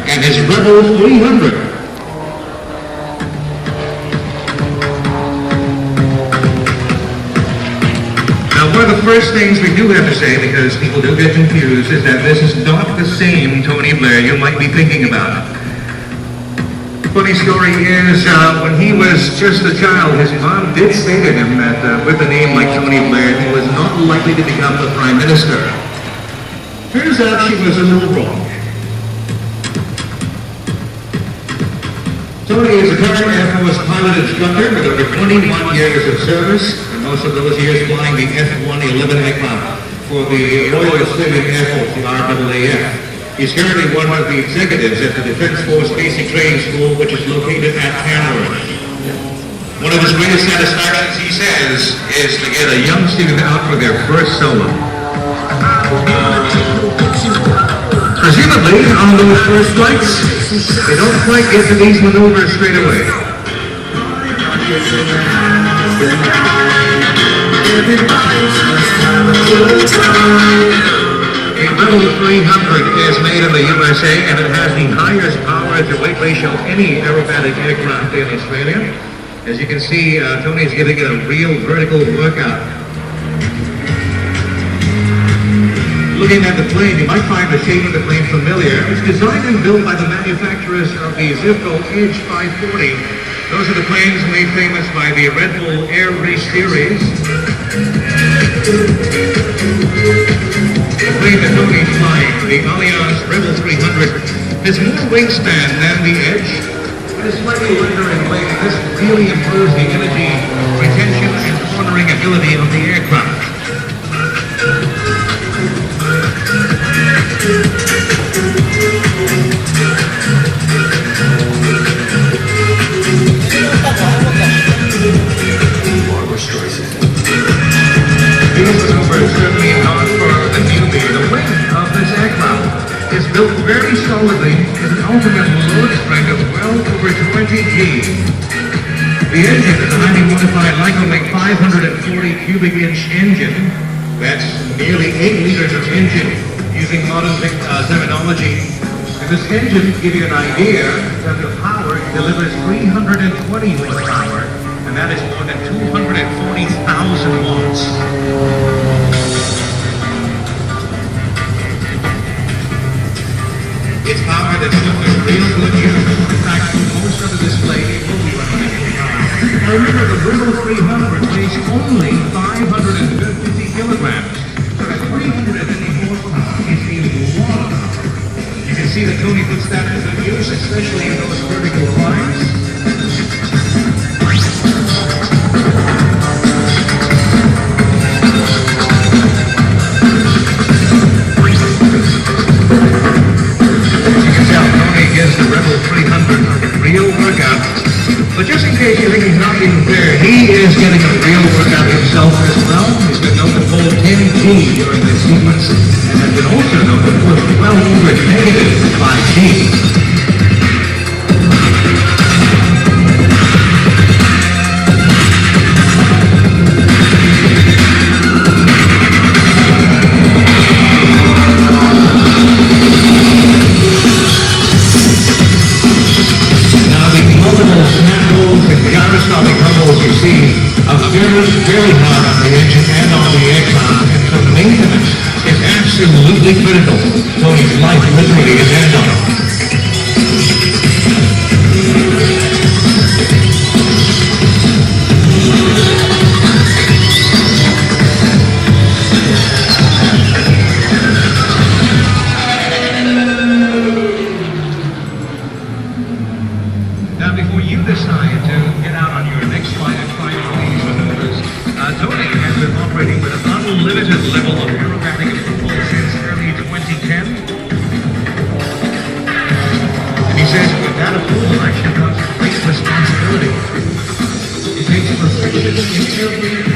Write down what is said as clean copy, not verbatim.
and his Rebel 300. One of the first things we do have to say, because people do get confused, is that this is not the same Tony Blair you might be thinking about. Funny story is, when he was just a child, his mom did say to him that with a name like Tony Blair, he was not likely to become the Prime Minister. Turns out she was a little wrong. Tony is a current Air Force pilot instructor with over 21 years of service. Most of those years flying the F-111 aircraft for the Royal Australian Air Force, the RAAF. He's currently one of the executives at the Defence Force Basic Training School, which is located at Canberra. One of his greatest satisfactions, he says, is to get a young student out for their first solo. Presumably, on those first flights, they don't quite get to these maneuvers straight away. A Rebel 300 is made in the USA, and it has the highest power to weight ratio of any aerobatic aircraft in Australia. As you can see, Tony is giving it a real vertical workout. Looking at the plane, you might find the shape of the plane familiar. It's designed and built by the manufacturers of the Zipco Edge 540. Those are the planes made famous by the Red Bull Air Race Series. The plane that Tony's flying, the Allianz Rebel 300, has more wingspan than the Edge, but is slightly lighter in weight. This really improves the energy retention and cornering ability of the aircraft. These maneuvers certainly not for the newbie. The weight of this aircraft is built very solidly with an ultimate load strength of well over 20 G. The engine is a highly modified Lycomec 540 cubic inch engine. That's nearly 8 liters of engine using modern terminology. And this engine, to give you an idea, in terms of power, it delivers 320 horsepower, and that is more than 240,000 watts. It's power that's put to real good use. In fact, most of the display will be running at power. Now remember, the Rebel 300 weighs only 550 kilograms. So that 350 horsepower is a lot of power. You can see that Tony puts that to good use, especially in those vertical climbs. Gives the Rebel 300 a real workout. But just in case you think he's not being fair, he is getting a real workout himself as well. He's been known to pull 10G during this sequence, and has been also known to push well over negative 5G. Very hard on the engine and on the aircraft, and so maintenance is absolutely critical. Tony's life literally depends on it. Now, before you decide to get out on your next flight and try all these maneuvers, Tony has been operating with an unlimited level of aerobatic approval since early 2010. He says with that approval actually comes great responsibility. It takes perfection in every